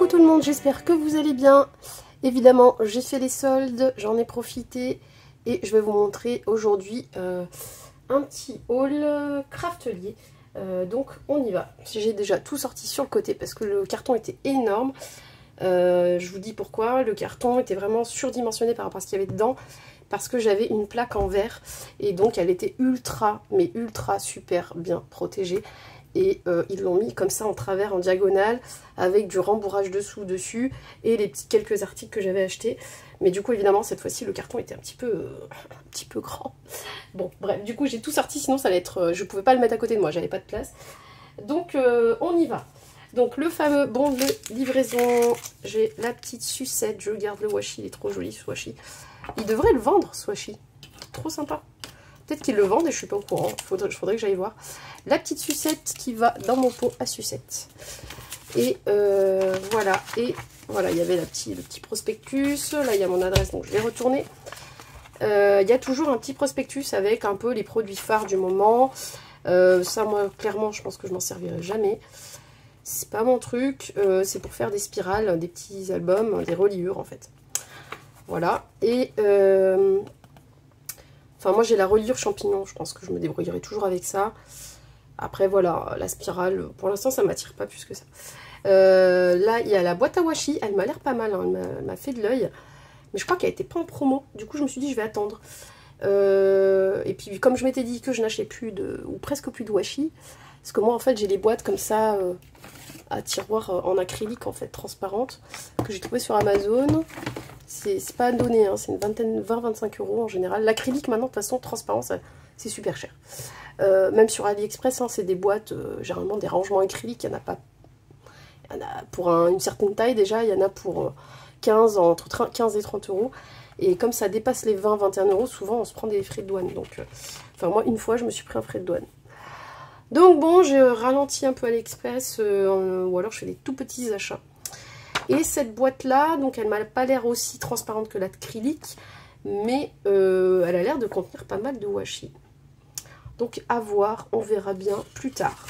Coucou tout le monde, j'espère que vous allez bien. Évidemment, j'ai fait les soldes, j'en ai profité et je vais vous montrer aujourd'hui un petit haul Craftelier. Donc on y va. J'ai déjà tout sorti sur le côté parce que le carton était énorme. Je vous dis pourquoi, le carton était vraiment surdimensionné par rapport à ce qu'il y avait dedans. Parce que j'avais une plaque en verre et donc elle était ultra, mais ultra super bien protégée. Et ils l'ont mis comme ça en travers, en diagonale, avec du rembourrage dessous, dessus, et les petits quelques articles que j'avais achetés. Mais du coup, évidemment, cette fois-ci, le carton était un petit peu grand. Bon, bref, du coup, j'ai tout sorti, sinon ça allait être... je pouvais pas le mettre à côté de moi, j'avais pas de place. Donc, on y va. Donc, le fameux bon de livraison, j'ai la petite sucette, je garde le washi, il est trop joli ce washi. Il devrait le vendre, ce washi. Trop sympa. Peut-être qu'ils le vendent et je suis pas au courant. Faudrait que j'aille voir. La petite sucette qui va dans mon pot à sucette. Et voilà. Et voilà, il y avait le petit prospectus. Là, il y a mon adresse, donc je vais retourner. Il y a toujours un petit prospectus avec un peu les produits phares du moment. Ça, moi, clairement, je pense que je m'en servirai jamais. C'est pas mon truc. C'est pour faire des spirales, des petits albums, des reliures, en fait. Voilà. Et... enfin, moi, j'ai la reliure champignon. Je pense que je me débrouillerai toujours avec ça. Après, voilà, la spirale, pour l'instant, ça ne m'attire pas plus que ça. Là, il y a la boîte à washi. Elle m'a l'air pas mal. Hein. Elle m'a fait de l'œil. Mais je crois qu'elle n'était pas en promo. Du coup, je me suis dit, je vais attendre. Et puis, comme je m'étais dit que je n'achetais plus ou presque plus de washi. Parce que moi, en fait, j'ai des boîtes comme ça, à tiroir en acrylique, en fait, transparente. Que j'ai trouvé sur Amazon. C'est pas donné, hein, c'est une 20-25 € en général. L'acrylique maintenant, de toute façon, transparent, c'est super cher. Même sur AliExpress, hein, c'est des boîtes, généralement des rangements acryliques, il y en a pas. Il y en a pour une certaine taille déjà, il y en a pour 15, entre 15 et 30 €. Et comme ça dépasse les 20-21 €, souvent on se prend des frais de douane. Donc, enfin, moi, une fois, je me suis pris un frais de douane. Donc bon, je ralentis un peu AliExpress, ou alors je fais des tout petits achats. Et cette boîte-là, donc elle m'a pas l'air aussi transparente que l'acrylique, mais elle a l'air de contenir pas mal de washi. Donc à voir, on verra bien plus tard.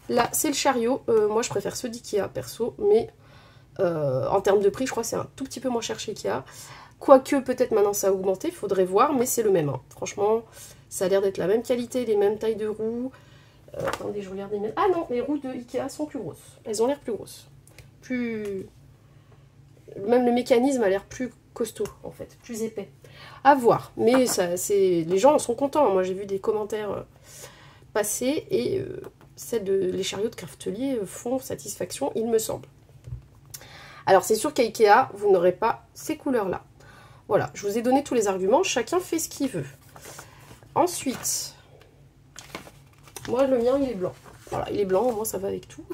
Là, c'est le chariot. Moi, je préfère ceux d'Ikea, perso, mais en termes de prix, je crois que c'est un tout petit peu moins cher chez Ikea. Quoique, peut-être maintenant ça a augmenté, il faudrait voir, mais c'est le même. Hein. Franchement, ça a l'air d'être la même qualité, les mêmes tailles de roues. Attendez, je regarde les mêmes. Ah non, les roues de Ikea sont plus grosses. Elles ont l'air plus grosses. Même le mécanisme a l'air plus costaud, en fait, plus épais. À voir, mais ça, les gens en sont contents. Moi, j'ai vu des commentaires passer et les chariots de Craftelier font satisfaction, il me semble. Alors, c'est sûr qu'à Ikea, vous n'aurez pas ces couleurs-là. Voilà, je vous ai donné tous les arguments, chacun fait ce qu'il veut. Ensuite, moi, le mien, il est blanc. Voilà, il est blanc, au moins ça va avec tout.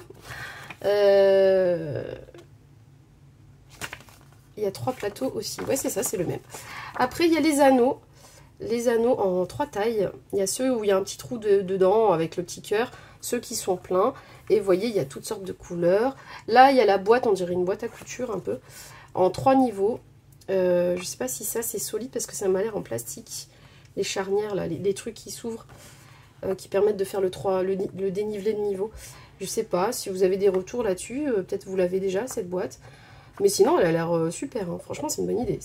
Il y a 3 plateaux aussi. Ouais, c'est ça, c'est le même. Après, il y a les anneaux. Les anneaux en 3 tailles. Il y a ceux où il y a un petit trou dedans avec le petit cœur. Ceux qui sont pleins. Et vous voyez, il y a toutes sortes de couleurs. Là, il y a la boîte, on dirait une boîte à couture un peu. En 3 niveaux. Je sais pas si ça, c'est solide parce que ça m'a l'air en plastique. Les charnières, là, les trucs qui s'ouvrent. Qui permettent de faire le dénivelé de niveau. Je sais pas si vous avez des retours là-dessus. Peut-être vous l'avez déjà, cette boîte. Mais sinon, elle a l'air super. Hein. Franchement, c'est une bonne idée.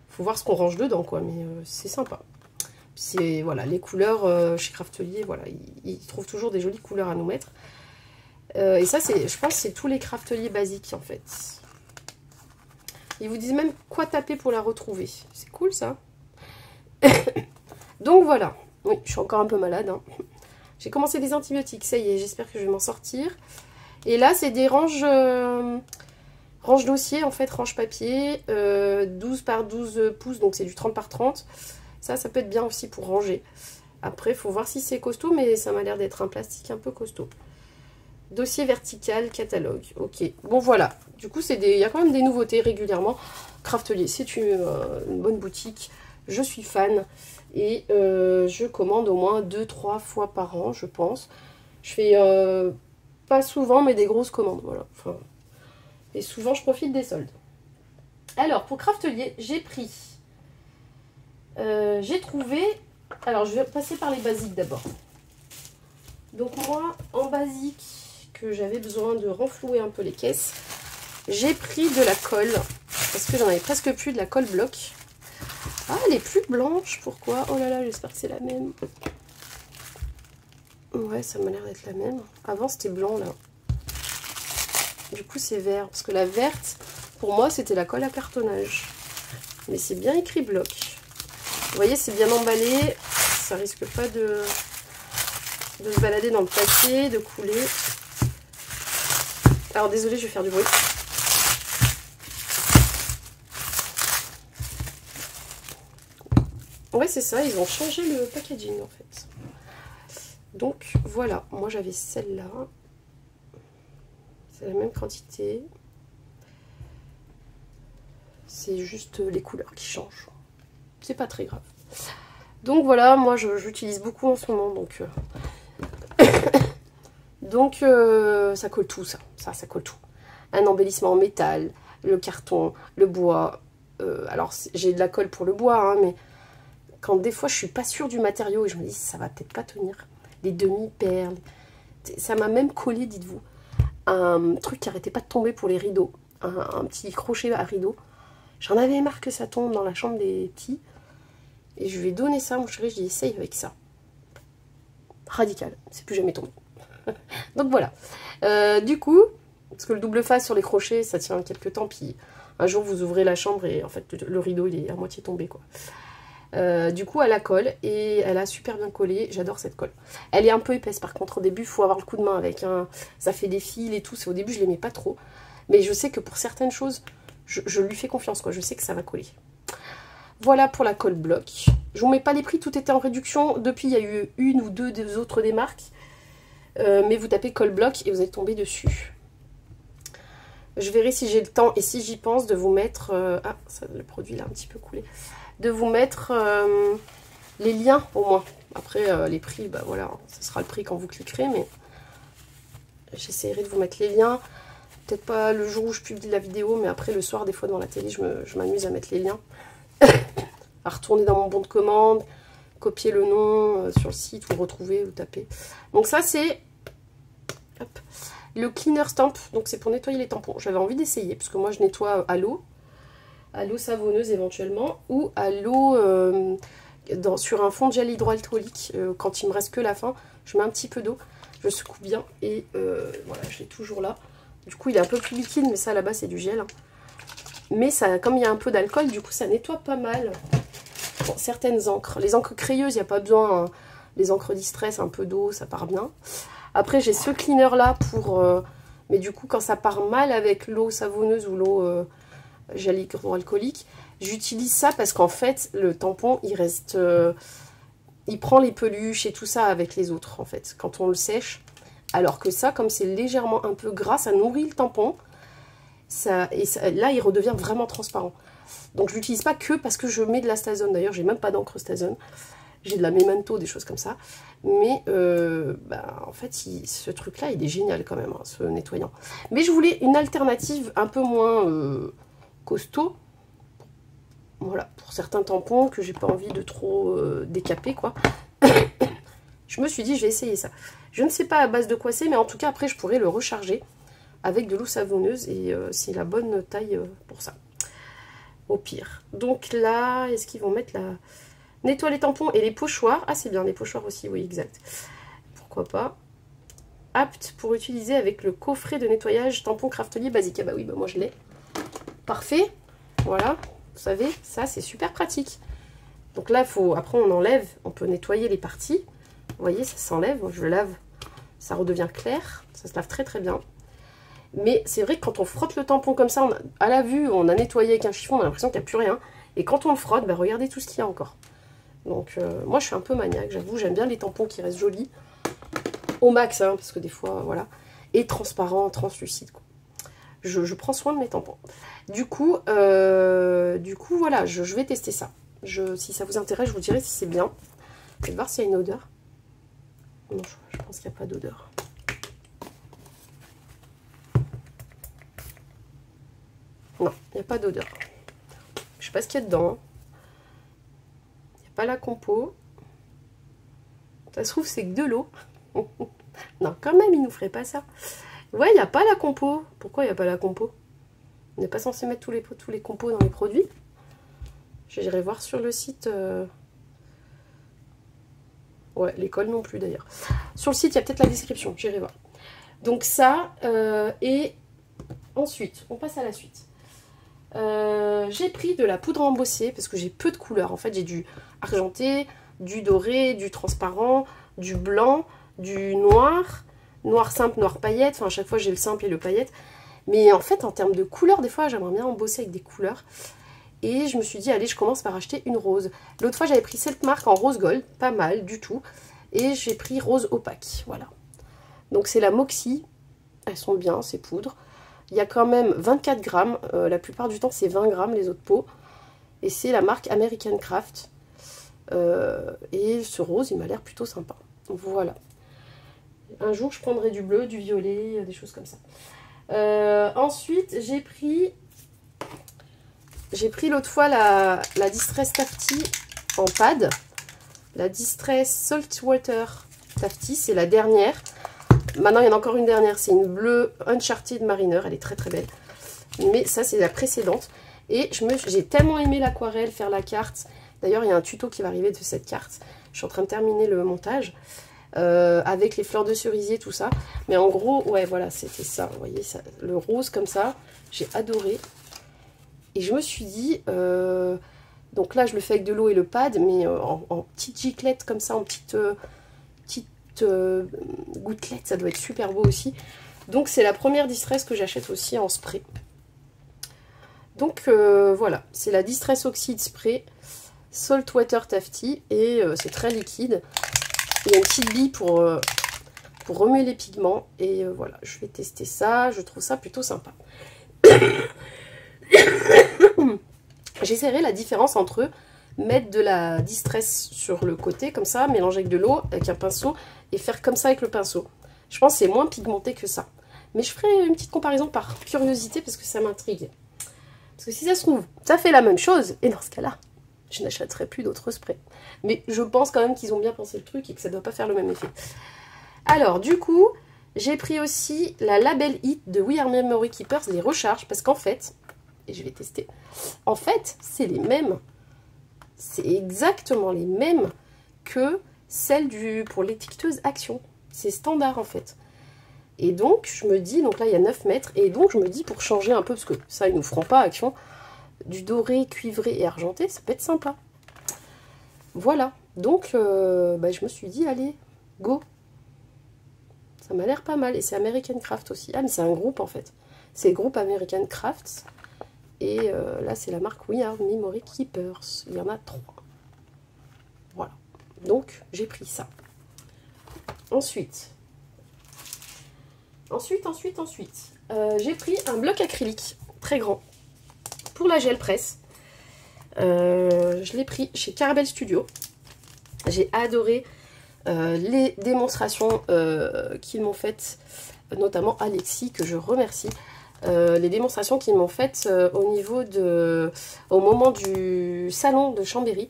Faut voir ce qu'on range dedans, quoi. Mais c'est sympa. C'est voilà, les couleurs chez Craftelier, voilà, ils trouvent toujours des jolies couleurs à nous mettre. Et ça, je pense, c'est tous les Craftelier basiques, en fait. Ils vous disent même quoi taper pour la retrouver. C'est cool, ça. Donc voilà. Oui, je suis encore un peu malade. Hein. J'ai commencé des antibiotiques. Ça y est, j'espère que je vais m'en sortir. Et là, c'est des ranges dossier, en fait, range papier, 12 par 12 pouces, donc c'est du 30 par 30. Ça peut être bien aussi pour ranger. Après, il faut voir si c'est costaud, mais ça m'a l'air d'être un plastique un peu costaud. Dossier vertical, catalogue. Ok, bon voilà. Du coup, il y a quand même des nouveautés régulièrement. Craftelier, c'est une bonne boutique. Je suis fan. Et je commande au moins 2-3 fois par an, je pense. Je fais pas souvent, mais des grosses commandes, voilà. Enfin... Et souvent, je profite des soldes. Alors, pour Craftelier, j'ai trouvé... Alors, je vais passer par les basiques d'abord. Donc, moi, en basique, que j'avais besoin de renflouer un peu les caisses, j'ai pris de la colle, parce que j'en avais presque plus, de la colle bloc. Ah, elle est plus blanche, pourquoi? Oh là là, j'espère que c'est la même. Ouais, ça m'a l'air d'être la même. Avant, c'était blanc, là. Du coup, c'est vert, parce que la verte, pour moi, c'était la colle à cartonnage. Mais c'est bien écrit bloc. Vous voyez, c'est bien emballé, ça risque pas de se balader dans le papier, de couler. Alors, désolée, je vais faire du bruit. Ouais, c'est ça, ils ont changé le packaging en fait. Donc voilà, moi j'avais celle-là. C'est la même quantité. C'est juste les couleurs qui changent. C'est pas très grave. Donc voilà, moi j'utilise beaucoup en ce moment. Donc, ça colle tout ça. Ça colle tout. Un embellissement en métal, le carton, le bois. Alors j'ai de la colle pour le bois, hein, mais... Quand des fois je suis pas sûre du matériau et je me dis ça va peut-être pas tenir. Les demi-perles. Ça m'a même collé, dites-vous, un truc qui arrêtait pas de tomber pour les rideaux. Un petit crochet à rideau. J'en avais marre que ça tombe dans la chambre des petits. Et je lui ai donné ça, mon chéri, je dis essaye avec ça. Radical, c'est plus jamais tombé. Donc voilà. Du coup, parce que le double face sur les crochets, ça tient quelques temps. Puis un jour vous ouvrez la chambre et en fait le rideau il est à moitié tombé quoi. Du coup, elle a colle et elle a super bien collé. J'adore cette colle. Elle est un peu épaisse par contre. Au début, il faut avoir le coup de main avec ça fait des fils et tout. Au début, je l'aimais pas trop. Mais je sais que pour certaines choses, je lui fais confiance, quoi. Je sais que ça va coller. Voilà pour la colle bloc. Je vous mets pas les prix. Tout était en réduction. Depuis, il y a eu une ou deux autres des marques. Mais vous tapez colle bloc et vous allez tomber dessus. Je verrai si j'ai le temps et si j'y pense de vous mettre... ah, ça, le produit là un petit peu coulé. De vous mettre les liens au moins. Après les prix, bah voilà, ce sera le prix quand vous cliquerez, mais j'essaierai de vous mettre les liens. Peut-être pas le jour où je publie la vidéo, mais après le soir, des fois devant la télé, je m'amuse à mettre les liens. À retourner dans mon bon de commande, copier le nom sur le site, vous le retrouvez, vous tapez. Donc ça c'est le cleaner stamp, donc c'est pour nettoyer les tampons. J'avais envie d'essayer, parce que moi je nettoie à l'eau savonneuse éventuellement, ou à l'eau sur un fond de gel hydroalcoolique. Quand il me reste que la fin, je mets un petit peu d'eau, je secoue bien et voilà, je l'ai toujours là. Du coup il est un peu plus liquide, mais ça là-bas c'est du gel. Mais ça, comme il y a un peu d'alcool, du coup ça nettoie pas mal. Bon, certaines encres, les encres crayeuses, il n'y a pas besoin, hein. Les encres distress, un peu d'eau, ça part bien. Après j'ai ce cleaner là pour... mais du coup quand ça part mal avec l'eau savonneuse ou l'eau... gel hydroalcoolique, j'utilise ça parce qu'en fait le tampon il reste il prend les peluches et tout ça avec les autres en fait quand on le sèche, alors que ça comme c'est légèrement un peu gras, ça nourrit le tampon ça, là il redevient vraiment transparent. Donc je l'utilise pas que parce que je mets de la Stazone, d'ailleurs j'ai même pas d'encre Stazone, j'ai de la Memento, des choses comme ça, mais en fait ce truc là il est génial quand même, hein, ce nettoyant. Mais je voulais une alternative un peu moins costaud, voilà, pour certains tampons que j'ai pas envie de trop décaper quoi. Je me suis dit je vais essayer ça. Je ne sais pas à base de quoi c'est, mais en tout cas après je pourrais le recharger avec de l'eau savonneuse et c'est la bonne taille pour ça, au pire. Donc là, est-ce qu'ils vont mettre la... Nettoie les tampons et les pochoirs. Ah c'est bien, les pochoirs aussi, oui exact. Pourquoi pas. Apte pour utiliser avec le coffret de nettoyage tampon Craftelier basique. Ah bah oui, bah moi je l'ai. Parfait, voilà, vous savez, ça c'est super pratique. Donc là, après on enlève, on peut nettoyer les parties. Vous voyez, ça s'enlève, je le lave, ça redevient clair, ça se lave très très bien. Mais c'est vrai que quand on frotte le tampon comme ça, à la vue, on a nettoyé avec un chiffon, on a l'impression qu'il n'y a plus rien. Et quand on le frotte, bah, regardez tout ce qu'il y a encore. Donc moi je suis un peu maniaque, j'avoue, j'aime bien les tampons qui restent jolis. Au max, hein, parce que des fois, voilà. Et transparent, translucide, quoi. Je prends soin de mes tampons. Du coup voilà, je vais tester ça. Si ça vous intéresse, je vous dirai si c'est bien. Je vais voir s'il y a une odeur. Non, je pense qu'il n'y a pas d'odeur. Non, il n'y a pas d'odeur. Je sais pas ce qu'il y a dedans. Il n'y a pas la compo. Ça se trouve, c'est que de l'eau. Non, quand même, il nous ferait pas ça. Ouais, il n'y a pas la compo. Pourquoi il n'y a pas la compo? On n'est pas censé mettre tous les compos dans les produits. J'irai voir sur le site. Ouais, l'école non plus d'ailleurs. Sur le site, il y a peut-être la description. J'irai voir. Donc ça, et ensuite, on passe à la suite. J'ai pris de la poudre embossée parce que j'ai peu de couleurs. En fait, j'ai du argenté, du doré, du transparent, du blanc, du noir, noir simple, noir paillette. Enfin, à chaque fois, j'ai le simple et le paillette. Mais en fait, en termes de couleurs, des fois, j'aimerais bien embosser avec des couleurs. Et je me suis dit, allez, je commence par acheter une rose. L'autre fois, j'avais pris cette marque en rose gold, pas mal du tout. Et j'ai pris rose opaque, voilà. Donc, c'est la Moxie. Elles sont bien, ces poudres. Il y a quand même 24 grammes. La plupart du temps, c'est 20 grammes, les autres pots. Et c'est la marque American Craft. Et ce rose, il m'a l'air plutôt sympa. Voilà. Un jour, je prendrai du bleu, du violet, des choses comme ça. Ensuite, j'ai pris l'autre fois la Distress Tafty en pad. La Distress Saltwater Tafty, c'est la dernière. Maintenant, il y en a encore une dernière. C'est une bleue Uncharted Mariner. Elle est très très belle. Mais ça, c'est la précédente. Et j'ai tellement aimé l'aquarelle, faire la carte. D'ailleurs, il y a un tuto qui va arriver de cette carte. Je suis en train de terminer le montage. Avec les fleurs de cerisier, tout ça. Mais en gros, ouais, voilà, c'était ça. Vous voyez, ça, le rose comme ça. J'ai adoré. Et je me suis dit, donc là je le fais avec de l'eau et le pad, mais en petites giclettes comme ça, en petites gouttelettes, ça doit être super beau aussi. Donc c'est la première Distress que j'achète aussi en spray. Donc voilà, c'est la Distress Oxide Spray Saltwater Tafty et c'est très liquide. Il y a une petite bille pour remuer les pigments et voilà, je vais tester ça, je trouve ça plutôt sympa. J'essaierai la différence entre mettre de la Distress sur le côté comme ça, mélanger avec de l'eau, avec un pinceau et faire comme ça avec le pinceau. Je pense que c'est moins pigmenté que ça. Mais je ferai une petite comparaison par curiosité parce que ça m'intrigue. Parce que si ça se trouve, ça fait la même chose et dans ce cas-là, je n'achèterai plus d'autres sprays. Mais je pense quand même qu'ils ont bien pensé le truc et que ça ne doit pas faire le même effet. Alors du coup, j'ai pris aussi la Label Hit de We Are Memory Keepers, les recharges, parce qu'en fait, et je vais tester, en fait, c'est les mêmes. C'est exactement les mêmes que celles pour l'étiqueteuse Action. C'est standard en fait. Et donc, je me dis, donc là, il y a 9 mètres, et donc je me dis, pour changer un peu, parce que ça, ils nous feront pas Action, du doré, cuivré et argenté, ça peut être sympa. Voilà. Donc, je me suis dit, allez, go. Ça m'a l'air pas mal. Et c'est American Craft aussi. Ah, mais c'est un groupe, en fait. C'est le groupe American Crafts. Et là, c'est la marque We Are Memory Keepers. Il y en a 3. Voilà. Donc, j'ai pris ça. Ensuite, j'ai pris un bloc acrylique très grand pour la gel presse. Je l'ai pris chez Caramel Studio. J'ai adoré les démonstrations qu'ils m'ont faites, notamment Alexis, que je remercie. Les démonstrations qu'ils m'ont faites au moment du salon de Chambéry.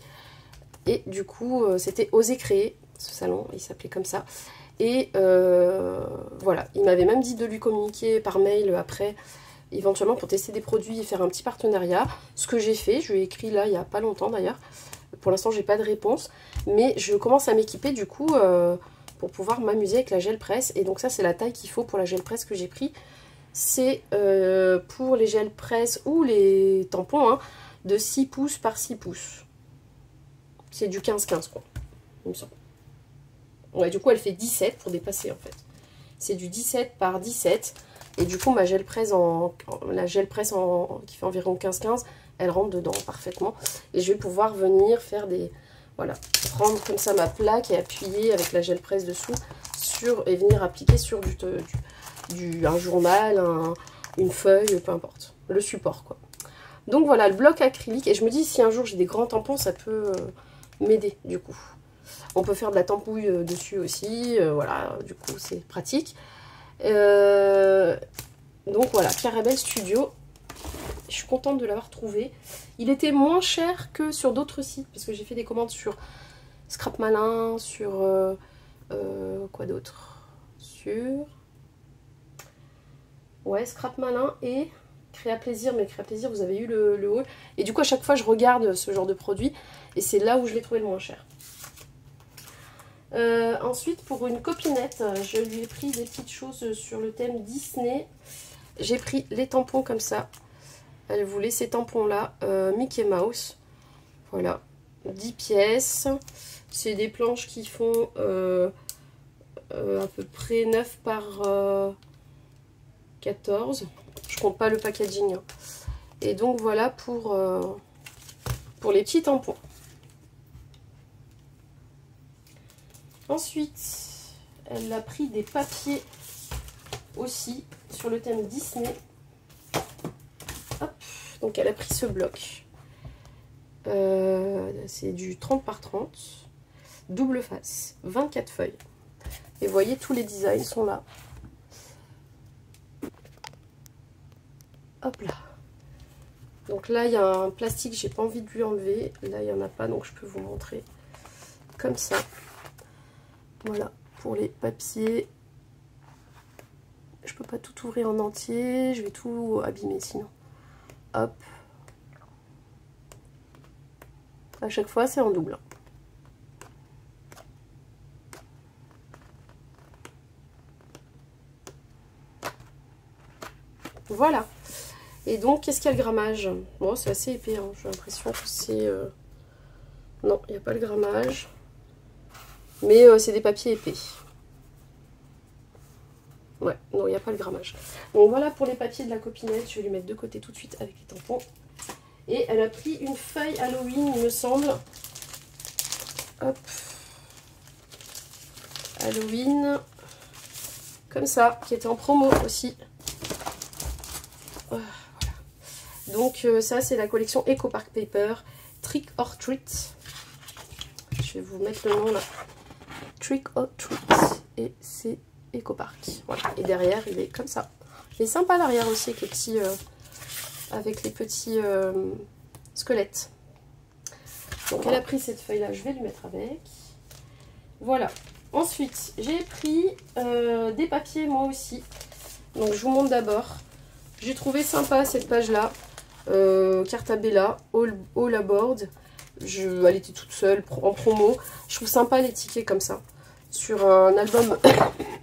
Et du coup, c'était Oser Créer, ce salon, il s'appelait comme ça. Et voilà, il m'avait même dit de lui communiquer par mail après, éventuellement pour tester des produits et faire un petit partenariat. Ce que j'ai fait, je lui ai écrit là il n'y a pas longtemps d'ailleurs. Pour l'instant, j'ai pas de réponse, mais je commence à m'équiper du coup pour pouvoir m'amuser avec la gel presse. Et donc ça, c'est la taille qu'il faut pour la gel presse que j'ai pris. C'est pour les gel presse ou les tampons, hein, de 6 pouces par 6 pouces. C'est du 15-15 quoi, il me semble. Ouais, du coup, elle fait 17 pour dépasser en fait. C'est du 17 par 17. Et du coup, ma gel presse qui fait environ 15-15, elle rentre dedans parfaitement. Et je vais pouvoir venir faire des... Voilà, prendre comme ça ma plaque et appuyer avec la gel presse dessous et venir appliquer sur un journal, une feuille, peu importe. Le support, quoi. Donc voilà, le bloc acrylique. Et je me dis, si un jour j'ai des grands tampons, ça peut m'aider, du coup. On peut faire de la tampouille dessus aussi. Voilà, du coup, c'est pratique. Donc voilà, Caramel Studio. Je suis contente de l'avoir trouvé. Il était moins cher que sur d'autres sites. Parce que j'ai fait des commandes sur Scrap Malin, sur... quoi d'autre? Sur... Ouais, Scrap Malin et Créa Plaisir. Mais Créa Plaisir, vous avez eu le haul. Et du coup, à chaque fois, je regarde ce genre de produit. Et c'est là où je l'ai trouvé le moins cher. Ensuite, pour une copinette, je lui ai pris des petites choses sur le thème Disney. J'ai pris les tampons comme ça. Elle voulait ces tampons-là, Mickey Mouse. Voilà, 10 pièces. C'est des planches qui font à peu près 9 par 14. Je compte pas le packaging. Hein. Et donc voilà pour les petits tampons. Ensuite, elle a pris des papiers aussi sur le thème Disney. Hop. Donc elle a pris ce bloc. C'est du 30 par 30. Double face. 24 feuilles. Et vous voyez, tous les designs sont là. Hop là. Donc là, il y a un plastique, j'ai pas envie de lui enlever. Là, il n'y en a pas, donc je peux vous montrer. Comme ça. Voilà, pour les papiers. Je peux pas tout ouvrir en entier. Je vais tout abîmer sinon. Hop. À chaque fois, c'est en double. Voilà. Et donc, qu'est-ce qu'il y a le grammage? Bon, c'est assez épais. Hein. J'ai l'impression que c'est... Non, il n'y a pas le grammage. Mais c'est des papiers épais. Ouais, non, il n'y a pas le grammage. Donc voilà pour les papiers de la copinette. Je vais les mettre de côté tout de suite avec les tampons. Et elle a pris une feuille Halloween, il me semble. Hop. Halloween. Comme ça, qui était en promo aussi. Voilà. Donc ça, c'est la collection Eco Park Paper. Trick or Treat. Je vais vous mettre le nom là. Trick or Treat. Et c'est Eco Park. Voilà. Et derrière, il est comme ça. Il est sympa l'arrière aussi avec les petits squelettes. Donc elle a pris cette feuille là, je vais lui mettre avec. Voilà. Ensuite, j'ai pris des papiers moi aussi. Donc je vous montre d'abord. J'ai trouvé sympa cette page là. Cartabella, All Aboard. Elle était toute seule en promo. Je trouve sympa les tickets comme ça. Sur un album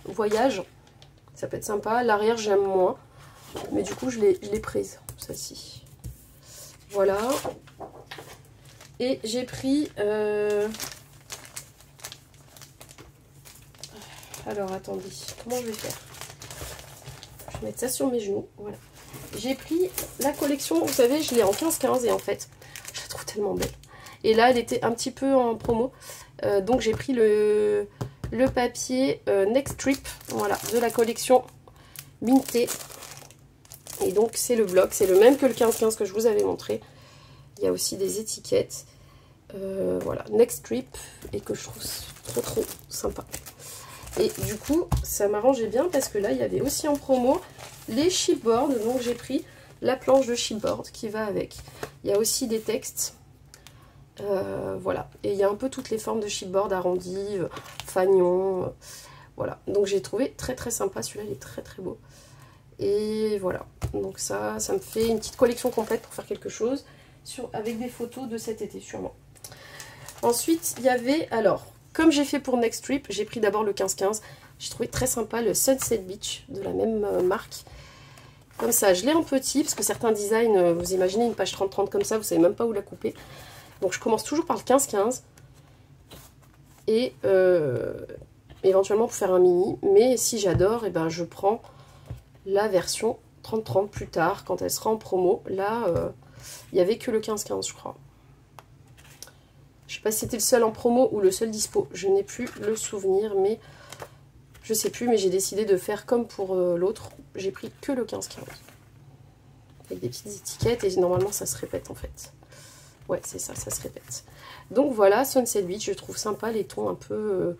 voyage. Ça peut être sympa. L'arrière j'aime moins. Mais du coup je l'ai prise. Celle-ci. Voilà. Et j'ai pris... Alors attendez. Comment je vais faire? Je vais mettre ça sur mes genoux. Voilà. J'ai pris la collection. Vous savez, je l'ai en 15-15 et en fait, je la trouve tellement belle. Et là, elle était un petit peu en promo. Donc j'ai pris le papier Next Trip. Voilà. De la collection Minté. Et donc c'est le bloc, c'est le même que le 15-15 que je vous avais montré. Il y a aussi des étiquettes. Voilà, Next Trip. Et que je trouve trop sympa. Et du coup, ça m'arrangeait bien parce que là, il y avait aussi en promo les chipboards. Donc j'ai pris la planche de chipboard qui va avec. Il y a aussi des textes. Voilà. Et il y a un peu toutes les formes de chipboard arrondies, fanion. Voilà. Donc j'ai trouvé très sympa. Celui-là, il est très beau. Et voilà, donc ça me fait une petite collection complète pour faire quelque chose avec des photos de cet été sûrement. Ensuite, il y avait, alors, comme j'ai fait pour Next Trip, j'ai pris d'abord le 15-15. J'ai trouvé très sympa le Sunset Beach de la même marque. Comme ça, je l'ai en petit, parce que certains designs, vous imaginez une page 30-30 comme ça, vous savez même pas où la couper. Donc je commence toujours par le 15-15. Et éventuellement pour faire un mini. Mais si j'adore, et ben je prends la version 30-30 plus tard, quand elle sera en promo. Là, il n'y avait que le 15-15, je crois. Je sais pas si c'était le seul en promo ou le seul dispo. Je n'ai plus le souvenir, mais je sais plus. Mais j'ai décidé de faire comme pour l'autre. J'ai pris que le 15-15. Avec des petites étiquettes et normalement ça se répète en fait. Ouais, c'est ça, ça se répète. Donc voilà, Sunset Beach, je trouve sympa les tons un peu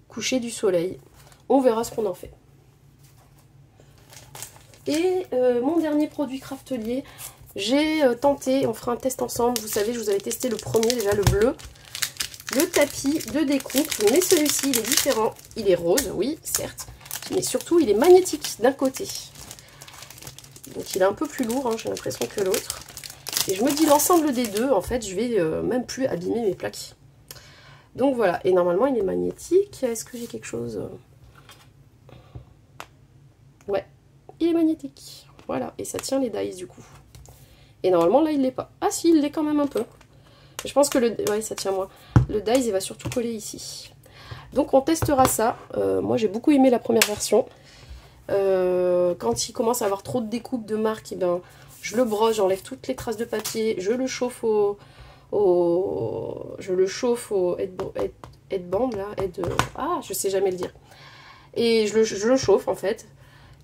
couchés du soleil. On verra ce qu'on en fait. Et mon dernier produit craftelier, j'ai tenté, on fera un test ensemble. Vous savez, je vous avais testé le premier, déjà le bleu. Le tapis de découpe, mais celui-ci, il est différent. Il est rose, oui, certes, mais surtout, il est magnétique d'un côté. Donc il est un peu plus lourd, hein, j'ai l'impression que l'autre. Et je me dis l'ensemble des deux, en fait, je vais même plus abîmer mes plaques. Donc voilà, et normalement il est magnétique. Est-ce que j'ai quelque chose? Ouais, il est magnétique. Voilà, et ça tient les dies du coup. Et normalement là il l'est pas. Ah si, il l'est quand même un peu. Je pense que ouais, ça tient moins. Le dies il va surtout coller ici. Donc on testera ça. Moi j'ai beaucoup aimé la première version. Quand il commence à avoir trop de découpes de marque, eh ben, je le brosse, j'enlève toutes les traces de papier, je le chauffe au headband là, je sais jamais le dire. Et je le chauffe en fait.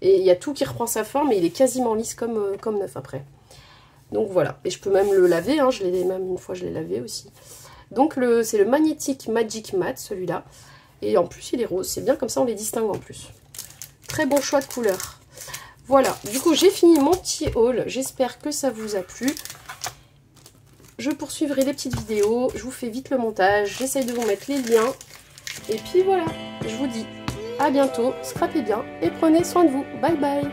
Et il y a tout qui reprend sa forme et il est quasiment lisse comme neuf après. Donc voilà. Et je peux même le laver, hein, même une fois je l'ai lavé aussi. Donc c'est le Magnetic Magic Matte celui-là. Et en plus il est rose, c'est bien comme ça on les distingue en plus. Très bon choix de couleur. Voilà, du coup j'ai fini mon petit haul. J'espère que ça vous a plu. Je poursuivrai les petites vidéos. Je vous fais vite le montage. J'essaye de vous mettre les liens. Et puis voilà, je vous dis à bientôt. Scrapez bien et prenez soin de vous. Bye bye.